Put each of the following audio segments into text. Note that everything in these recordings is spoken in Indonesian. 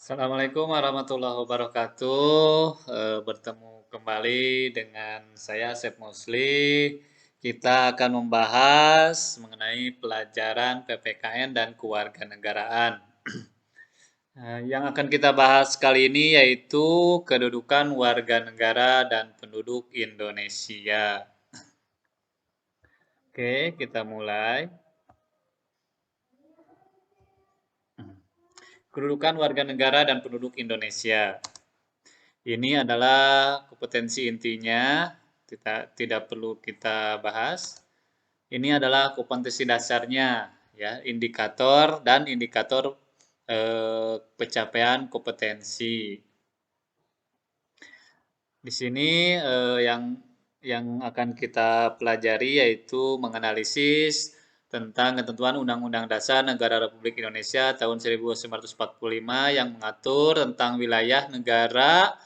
Assalamualaikum warahmatullahi wabarakatuh. Bertemu kembali dengan saya Sep Musli. Kita akan membahas mengenai pelajaran PPKN dan kewarganegaraan. Yang akan kita bahas kali ini yaitu kedudukan warga negara dan penduduk Indonesia. Oke, kita mulai. Kedudukan warga negara dan penduduk Indonesia. Ini adalah kompetensi intinya, tidak perlu kita bahas. Ini adalah kompetensi dasarnya, ya, indikator dan indikator pencapaian kompetensi. Di sini yang akan kita pelajari yaitu menganalisis tentang ketentuan Undang-Undang Dasar Negara Republik Indonesia tahun 1945 yang mengatur tentang wilayah negara,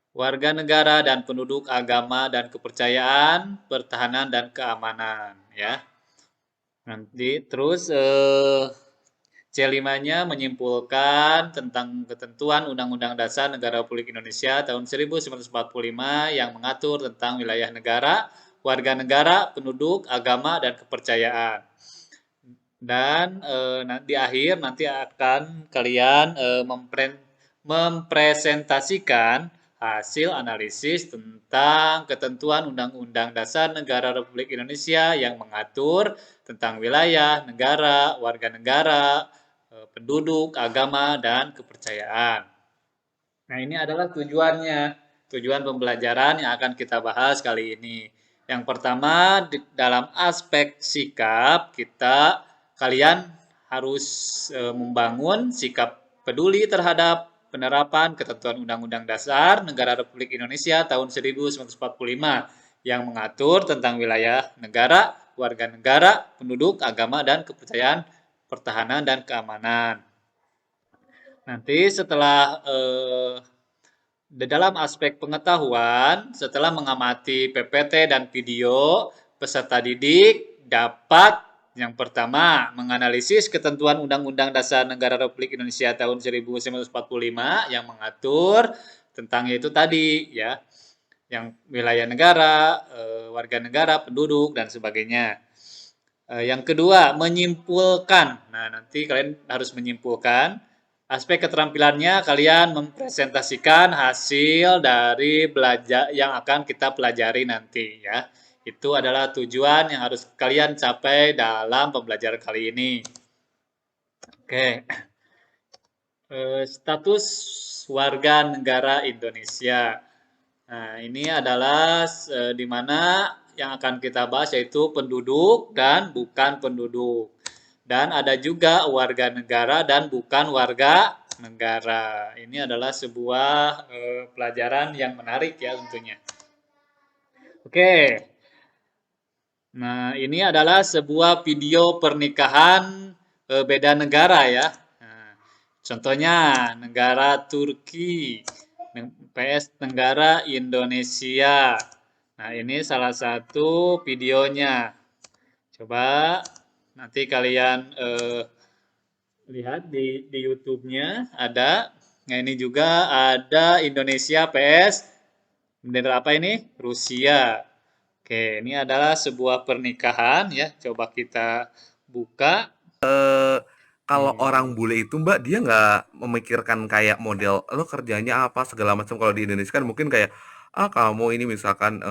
warga negara dan penduduk, agama dan kepercayaan, pertahanan dan keamanan, ya. Nanti terus C5-nya menyimpulkan tentang ketentuan Undang-Undang Dasar Negara Republik Indonesia tahun 1945 yang mengatur tentang wilayah negara, warga negara, penduduk, agama dan kepercayaan. Dan di akhir nanti akan kalian mempresentasikan hasil analisis tentang ketentuan Undang-Undang Dasar Negara Republik Indonesia yang mengatur tentang wilayah, negara, warga negara, penduduk, agama, dan kepercayaan. Nah, ini adalah tujuan pembelajaran yang akan kita bahas kali ini. Yang pertama, dalam aspek sikap, kalian harus membangun sikap peduli terhadap penerapan ketentuan Undang-Undang Dasar Negara Republik Indonesia tahun 1945 yang mengatur tentang wilayah negara, warga negara, penduduk, agama, dan kepercayaan, pertahanan, dan keamanan. Nanti setelah di dalam aspek pengetahuan, setelah mengamati PPT dan video, peserta didik dapat yang pertama menganalisis ketentuan Undang-Undang Dasar Negara Republik Indonesia tahun 1945 yang mengatur tentang itu tadi, ya, yang wilayah negara, warga negara, penduduk dan sebagainya. Yang kedua, menyimpulkan. Nah, nanti kalian harus menyimpulkan. Aspek keterampilannya, kalian mempresentasikan hasil dari belajar yang akan kita pelajari nanti, ya. Itu adalah tujuan yang harus kalian capai dalam pembelajaran kali ini. Oke. Status warga negara Indonesia. Nah, ini adalah di mana yang akan kita bahas yaitu penduduk dan bukan penduduk. Dan ada juga warga negara dan bukan warga negara. Ini adalah sebuah pelajaran yang menarik ya tentunya. Oke. Nah, ini adalah sebuah video pernikahan beda negara ya. Nah, contohnya negara Turki, PS negara Indonesia. Nah, ini salah satu videonya. Coba nanti kalian lihat di YouTube-nya ada. Nah, ini juga ada Indonesia PS. Bendera apa ini? Rusia. Oke, ini adalah sebuah pernikahan ya. Coba kita buka. Kalau orang bule itu Mbak, dia nggak memikirkan kayak model lo kerjanya apa segala macam. Kalau di Indonesia kan mungkin kayak kamu ini misalkan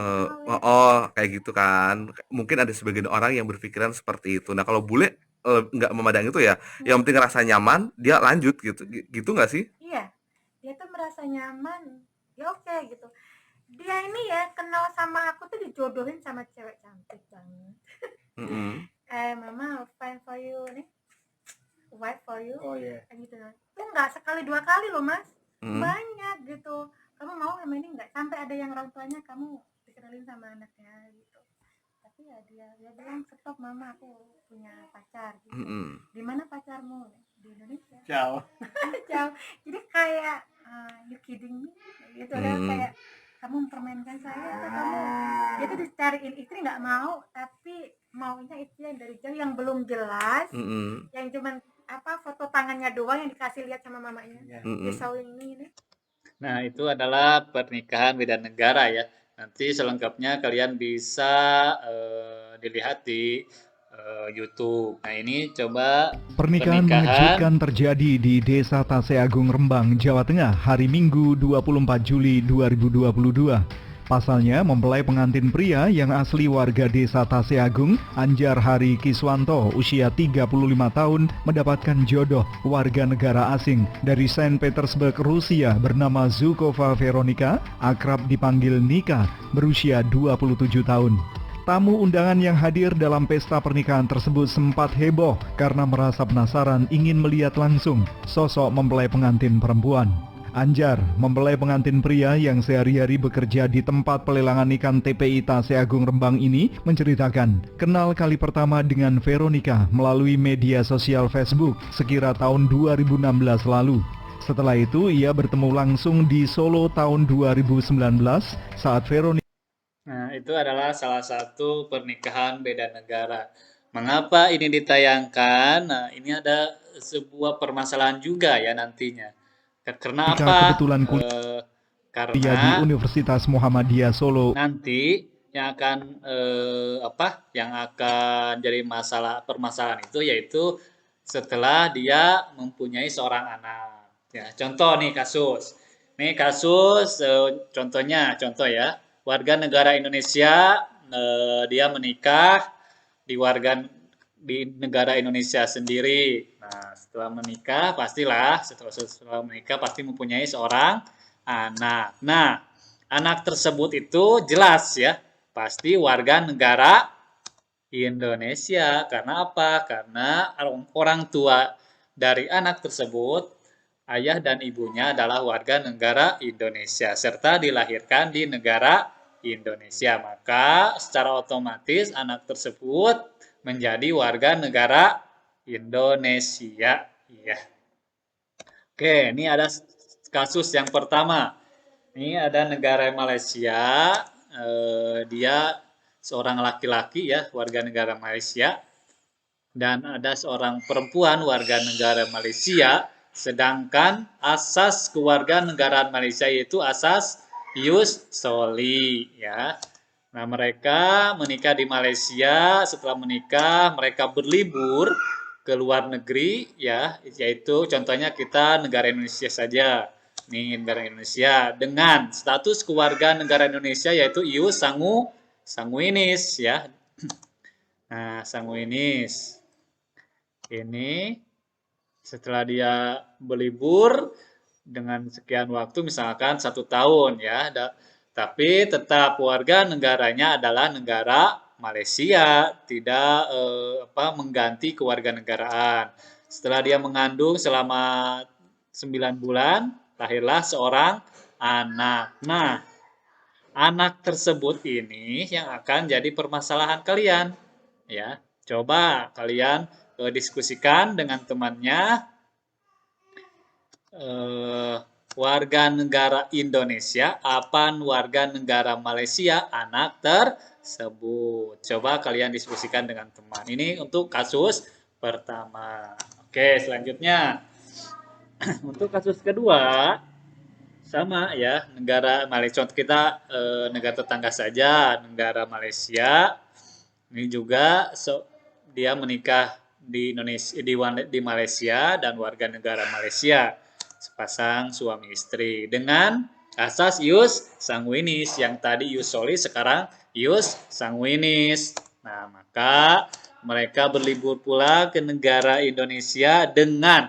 kayak gitu kan. Mungkin ada sebagian orang yang berpikiran seperti itu. Nah kalau bule nggak memandang itu ya. Yang penting rasa nyaman, dia lanjut gitu. Gitu nggak sih? Iya, dia tuh merasa nyaman, ya oke gitu. Dia ini ya kenal sama aku tuh dijodohin sama cewek cantik banget. Mm-mm. Mama fine for you nih, white for you, Oh iya. kayak gitu. Tuh nggak sekali dua kali loh mas, Mm-mm. banyak gitu. Kamu mau sama ini nggak? Sampai ada yang orang tuanya kamu dikenalin sama anaknya gitu. Tapi ya dia bilang stop mama, aku punya pacar gitu. Mm-mm. Di mana pacarmu? Di Indonesia. Ciao. Jauh. Jadi kayak you kidding me gitu. Ada Mm-mm. kayak kamu mempermainkan saya atau kamu dia tuh dicariin istri nggak mau, tapi maunya istri yang dari jauh yang belum jelas, yang cuman foto tangannya doang yang dikasih lihat sama mamanya, pisauin ini. Nah, itu adalah pernikahan beda negara ya. Nanti selengkapnya kalian bisa dilihat di YouTube. Nah, ini coba Pernikahan mengejutkan terjadi di Desa Taseagung Rembang, Jawa Tengah, hari Minggu 24 Juli 2022. Pasalnya, mempelai pengantin pria yang asli warga Desa Taseagung, Anjar Hari Kiswanto, usia 35 tahun, mendapatkan jodoh warga negara asing dari Saint Petersburg, Rusia bernama Zhukova Veronika, akrab dipanggil Nika, berusia 27 tahun. Tamu undangan yang hadir dalam pesta pernikahan tersebut sempat heboh karena merasa penasaran ingin melihat langsung sosok mempelai pengantin perempuan. Anjar, mempelai pengantin pria yang sehari-hari bekerja di tempat pelelangan ikan TPI Taseagung Rembang ini menceritakan kenal kali pertama dengan Veronika melalui media sosial Facebook sekira tahun 2016 lalu. Setelah itu ia bertemu langsung di Solo tahun 2019 saat Veronika. Nah, itu adalah salah satu pernikahan beda negara. Mengapa ini ditayangkan? Nah, ini ada sebuah permasalahan juga ya nantinya. Karena apa? Kebetulan kuliah di Karena Universitas Muhammadiyah Solo. nanti yang akan yang akan jadi permasalahan itu yaitu setelah dia mempunyai seorang anak. Ya, contoh nih kasus. Nih kasus contoh ya, warga negara Indonesia dia menikah di negara Indonesia sendiri. Nah, setelah menikah setelah menikah pasti mempunyai seorang anak. Nah, anak tersebut itu jelas ya, pasti warga negara Indonesia. Karena apa? Karena orang tua dari anak tersebut, ayah dan ibunya adalah warga negara Indonesia serta dilahirkan di negara Indonesia. Maka secara otomatis anak tersebut menjadi warga negara Indonesia. Iya. Oke, ini ada kasus yang pertama. Ini ada negara Malaysia. Dia seorang laki-laki ya, warga negara Malaysia. Dan ada seorang perempuan warga negara Malaysia. Sedangkan asas kewarganegaraan Malaysia yaitu asas ius soli ya. Nah, mereka menikah di Malaysia. Setelah menikah, mereka berlibur ke luar negeri ya, yaitu contohnya kita negara Indonesia saja. Nih, negara Indonesia dengan status kewarganegaraan Indonesia yaitu ius sanguinis ya. Nah, sanguinis. Ini setelah dia berlibur dengan sekian waktu misalkan 1 tahun ya, tapi tetap warga negaranya adalah negara Malaysia, tidak mengganti kewarganegaraan. Setelah dia mengandung selama 9 bulan, lahirlah seorang anak. Nah, anak tersebut ini yang akan jadi permasalahan kalian. Ya, coba kalian diskusikan dengan temannya. Warga negara Indonesia apa warga negara Malaysia anak tersebut. Coba kalian diskusikan dengan teman. Ini untuk kasus pertama. Oke, selanjutnya. Untuk kasus kedua, sama ya, negara Malaysia. Contoh kita negara tetangga saja, negara Malaysia. Ini juga dia menikah di Indonesia, di Malaysia dan warga negara Malaysia. Sepasang suami istri dengan asas ius sanguinis, yang tadi ius soli sekarang ius sanguinis. Nah, maka mereka berlibur pula ke negara Indonesia dengan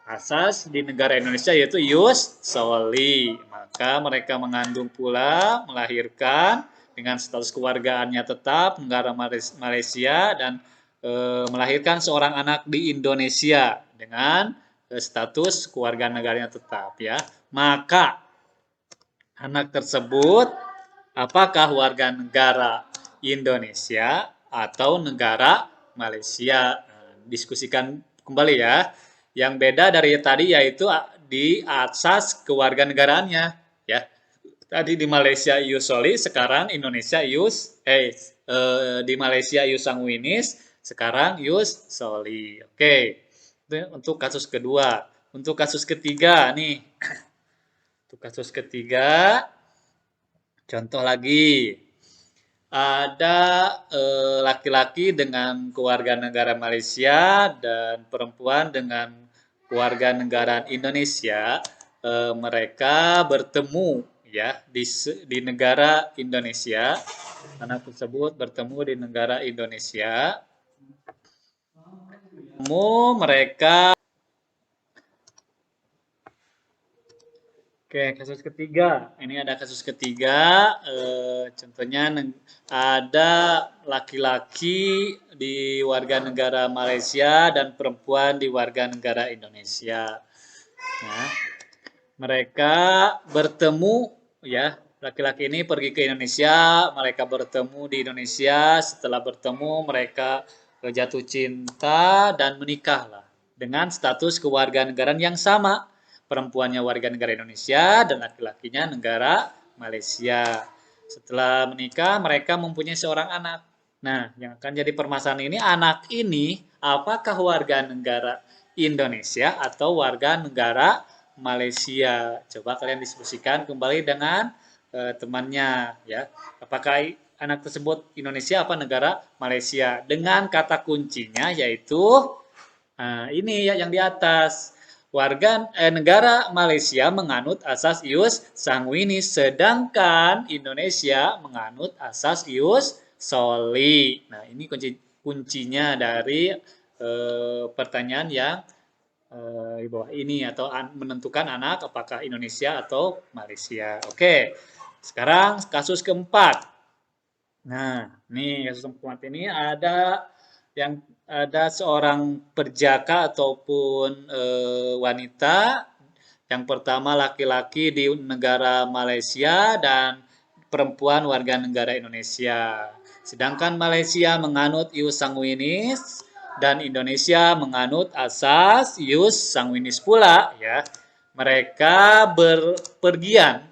asas di negara Indonesia yaitu ius soli. Maka mereka mengandung pula, melahirkan dengan status kewargaannya tetap negara Malaysia dan melahirkan seorang anak di Indonesia dengan status kewarganegaraan tetap ya. Maka anak tersebut apakah warga negara Indonesia atau negara Malaysia? Diskusikan kembali ya. Yang beda dari tadi yaitu di asas kewarganegaraannya ya. Tadi di Malaysia ius soli, sekarang Indonesia di Malaysia ius sanguinis, sekarang ius soli. Oke. Itu untuk kasus kedua. Untuk kasus ketiga nih. Untuk kasus ketiga, contoh lagi. Ada laki-laki dengan kewarganegaraan Malaysia dan perempuan dengan kewarganegaraan Indonesia. Mereka bertemu ya di negara Indonesia. Anak tersebut bertemu di negara Indonesia. Mereka. Oke, kasus ketiga. Ini ada kasus ketiga. Contohnya ada laki-laki di warga negara Malaysia dan perempuan di warga negara Indonesia. Nah, mereka bertemu ya. Laki-laki ini pergi ke Indonesia, mereka bertemu di Indonesia. Setelah bertemu, mereka jatuh cinta dan menikahlah dengan status kewarganegaraan yang sama. Perempuannya warga negara Indonesia dan laki-lakinya negara Malaysia. Setelah menikah, mereka mempunyai seorang anak. Nah, yang akan jadi permasalahan ini, anak ini apakah warga negara Indonesia atau warga negara Malaysia? Coba kalian diskusikan kembali dengan temannya, ya. Apakah anak tersebut Indonesia apa negara Malaysia? Dengan kata kuncinya yaitu ini ya yang di atas. Negara Malaysia menganut asas ius sanguinis, sedangkan Indonesia menganut asas ius soli. Nah, ini kuncinya dari pertanyaan yang di bawah ini, atau menentukan anak apakah Indonesia atau Malaysia. Oke, sekarang kasus keempat. Nah, ini kasus keempat ini ada seorang perjaka ataupun wanita. Yang pertama laki-laki di negara Malaysia dan perempuan warga negara Indonesia. Sedangkan Malaysia menganut ius sanguinis dan Indonesia menganut asas ius sanguinis pula, ya. Mereka berpergian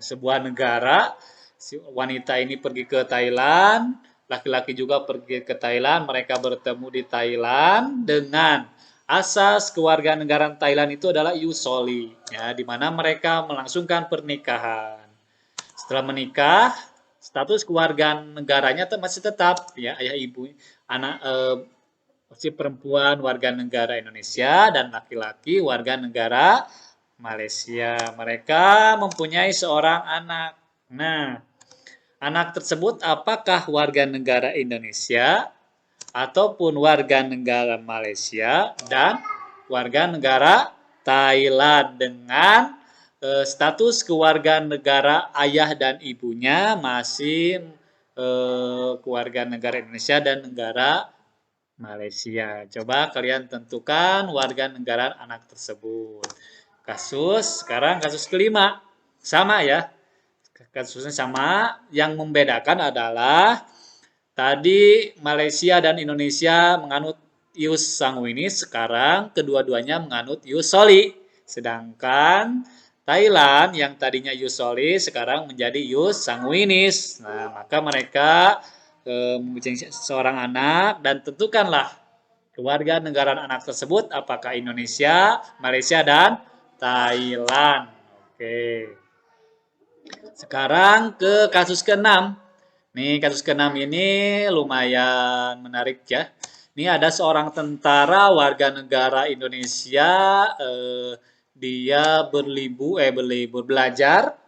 sebuah negara. Si wanita ini pergi ke Thailand, laki-laki juga pergi ke Thailand, mereka bertemu di Thailand dengan asas kewarganegaraan Thailand itu adalah ius soli, ya, di mana mereka melangsungkan pernikahan. Setelah menikah, status kewarganegaranya masih tetap, ya, ayah ibu, anak si perempuan warga negara Indonesia dan laki-laki warga negara Malaysia. Mereka mempunyai seorang anak. Nah, anak tersebut apakah warga negara Indonesia ataupun warga negara Malaysia dan warga negara Thailand dengan status kewarganegara ayah dan ibunya masih keluarga negara Indonesia dan negara Malaysia. Coba kalian tentukan warga negara anak tersebut. Sekarang kasus kelima. Sama ya. Kasusnya sama, yang membedakan adalah tadi Malaysia dan Indonesia menganut ius sanguinis, sekarang kedua-duanya menganut ius soli. Sedangkan Thailand yang tadinya ius soli sekarang menjadi ius sanguinis. Nah, maka mereka mempunyai seorang anak dan tentukanlah keluarga negara anak tersebut apakah Indonesia, Malaysia dan Thailand. Oke. Sekarang ke kasus ke-6. Nih, kasus ke-6 ini lumayan menarik ya. Ini ada seorang tentara warga negara Indonesia, dia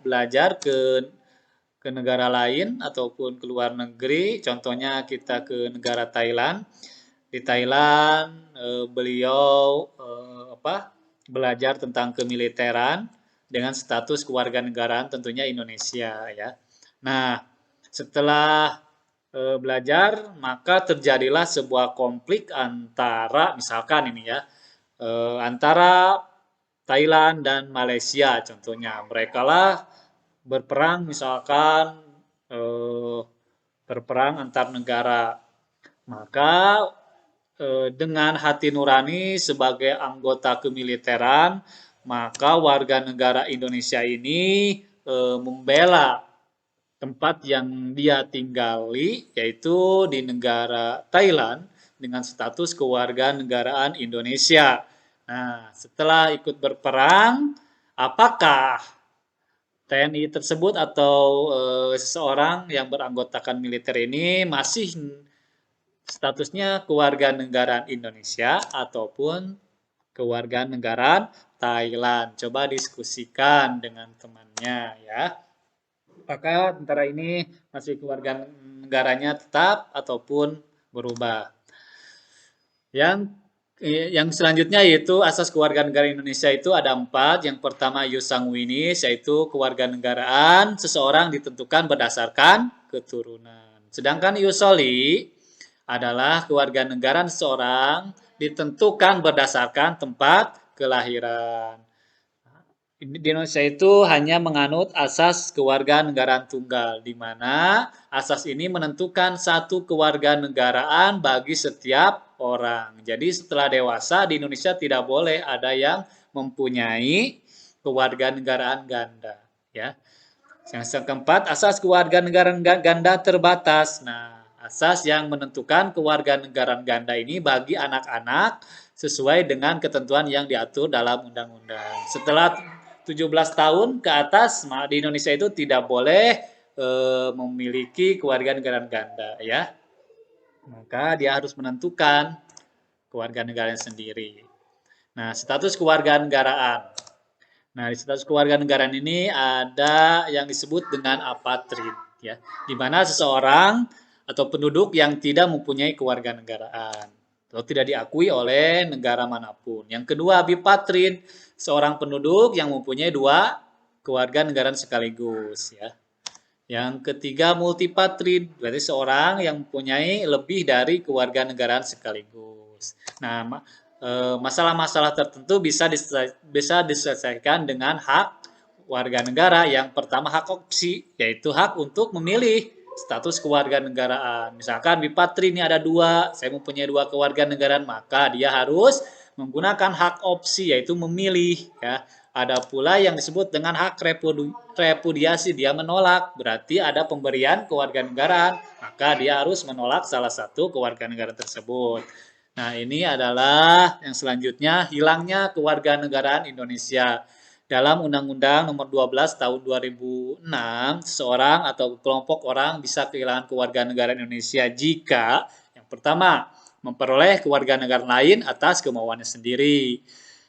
belajar ke negara lain ataupun ke luar negeri. Contohnya kita ke negara Thailand. Di Thailand beliau belajar tentang kemiliteran dengan status kewarganegaraan tentunya Indonesia, ya. Nah, setelah belajar maka terjadilah sebuah konflik antara misalkan ini ya antara Thailand dan Malaysia. Contohnya mereka lah berperang, misalkan berperang antar negara. Maka dengan hati nurani sebagai anggota kemiliteran, maka warga negara Indonesia ini membela tempat yang dia tinggali, yaitu di negara Thailand dengan status kewarganegaraan Indonesia. Nah, setelah ikut berperang, apakah TNI tersebut atau seseorang yang beranggotakan militer ini masih statusnya kewarganegaraan Indonesia ataupun kewarganegaraan Thailand? Coba diskusikan dengan temannya ya. Apakah tentara ini masih kewarganegaranya tetap ataupun berubah? Yang selanjutnya yaitu asas kewarganegaraan Indonesia itu ada 4. Yang pertama ius sanguinis, yaitu kewarganegaraan seseorang ditentukan berdasarkan keturunan. Sedangkan ius soli adalah kewarganegaraan seseorang ditentukan berdasarkan tempat kelahiran. Di Indonesia itu hanya menganut asas kewarganegaraan tunggal, di mana asas ini menentukan satu kewarganegaraan bagi setiap orang. Jadi setelah dewasa di Indonesia tidak boleh ada yang mempunyai kewarganegaraan ganda. Ya. Yang keempat, asas kewarganegaraan ganda terbatas. Nah, asas yang menentukan kewarganegaraan ganda ini bagi anak-anak sesuai dengan ketentuan yang diatur dalam undang-undang. Setelah 17 tahun ke atas di Indonesia itu tidak boleh memiliki kewarganegaraan ganda ya. Maka dia harus menentukan kewarganegaraan sendiri. Nah, status kewarganegaraan. Nah, di status kewarganegaraan ini ada yang disebut dengan apatrid ya, di mana seseorang atau penduduk yang tidak mempunyai kewarganegaraan atau tidak diakui oleh negara manapun. Yang kedua, bipatrid, seorang penduduk yang mempunyai 2 kewarganegaraan sekaligus ya. Yang ketiga, multipatrid, berarti seorang yang mempunyai lebih dari kewarganegaraan sekaligus. Nah, masalah-masalah tertentu bisa diselesaikan dengan hak warga negara. Yang pertama, hak opsi, yaitu hak untuk memilih status kewarganegaraan. Misalkan bipatrid ini ada 2, saya mempunyai 2 kewarganegaraan, maka dia harus menggunakan hak opsi, yaitu memilih ya. Ada pula yang disebut dengan hak repudiasi, dia menolak, berarti ada pemberian kewarganegaraan, maka dia harus menolak salah satu kewarganegaraan tersebut. Nah, ini adalah yang selanjutnya, hilangnya kewarganegaraan Indonesia. Dalam Undang-Undang Nomor 12 Tahun 2006, seseorang atau kelompok orang bisa kehilangan kewarganegaraan Indonesia jika yang pertama, memperoleh kewarganegaraan lain atas kemauannya sendiri.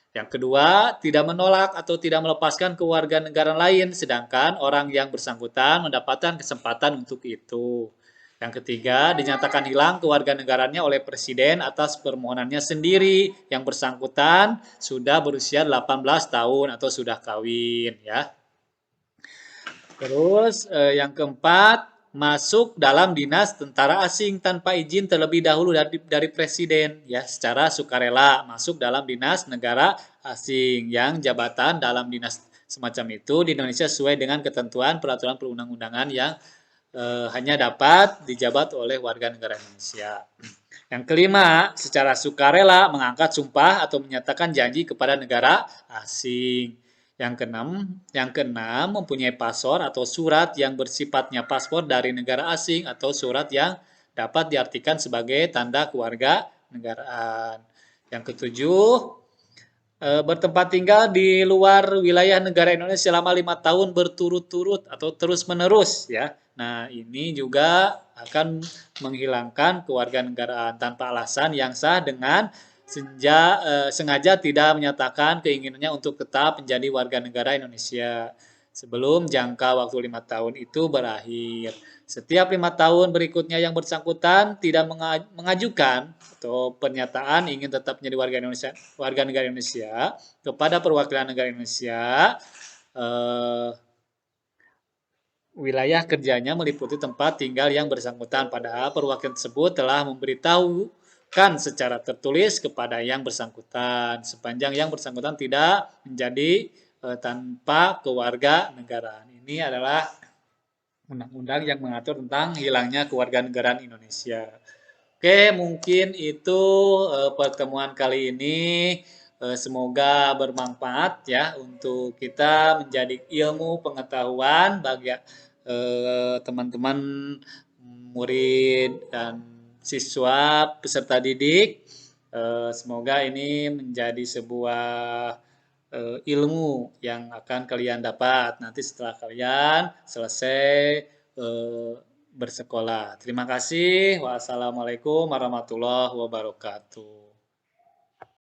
Yang kedua, tidak menolak atau tidak melepaskan kewarganegaraan lain, sedangkan orang yang bersangkutan mendapatkan kesempatan untuk itu. Yang ketiga, dinyatakan hilang kewarganegaraannya oleh presiden atas permohonannya sendiri. Yang bersangkutan sudah berusia 18 tahun atau sudah kawin ya. Terus yang keempat, masuk dalam dinas tentara asing tanpa izin terlebih dahulu dari presiden ya, secara sukarela masuk dalam dinas negara asing, yang jabatan dalam dinas semacam itu di Indonesia sesuai dengan ketentuan peraturan perundang-undangan yang hanya dapat dijabat oleh warga negara Indonesia. Yang kelima, secara sukarela mengangkat sumpah atau menyatakan janji kepada negara asing. Yang keenam, mempunyai paspor atau surat yang bersifatnya paspor dari negara asing atau surat yang dapat diartikan sebagai tanda keluarga negaraan. Yang ketujuh, bertempat tinggal di luar wilayah negara Indonesia selama 5 tahun berturut-turut atau terus-menerus ya. Nah, ini juga akan menghilangkan kewarganegaraan tanpa alasan yang sah dengan sengaja tidak menyatakan keinginannya untuk tetap menjadi warga negara Indonesia sebelum jangka waktu 5 tahun itu berakhir. Setiap 5 tahun berikutnya yang bersangkutan tidak mengajukan atau pernyataan ingin tetap menjadi warga negara Indonesia kepada perwakilan negara Indonesia, wilayah kerjanya meliputi tempat tinggal yang bersangkutan, padahal perwakilan tersebut telah memberitahukan secara tertulis kepada yang bersangkutan sepanjang yang bersangkutan tidak menjadi tanpa kewarganegaraan. Ini adalah undang-undang yang mengatur tentang hilangnya kewarganegaraan Indonesia. Oke, mungkin itu pertemuan kali ini. Semoga bermanfaat ya untuk kita menjadi ilmu pengetahuan bagi teman-teman murid dan siswa peserta didik. Semoga ini menjadi sebuah ilmu yang akan kalian dapat nanti setelah kalian selesai bersekolah. Terima kasih. Wassalamualaikum warahmatullahi wabarakatuh.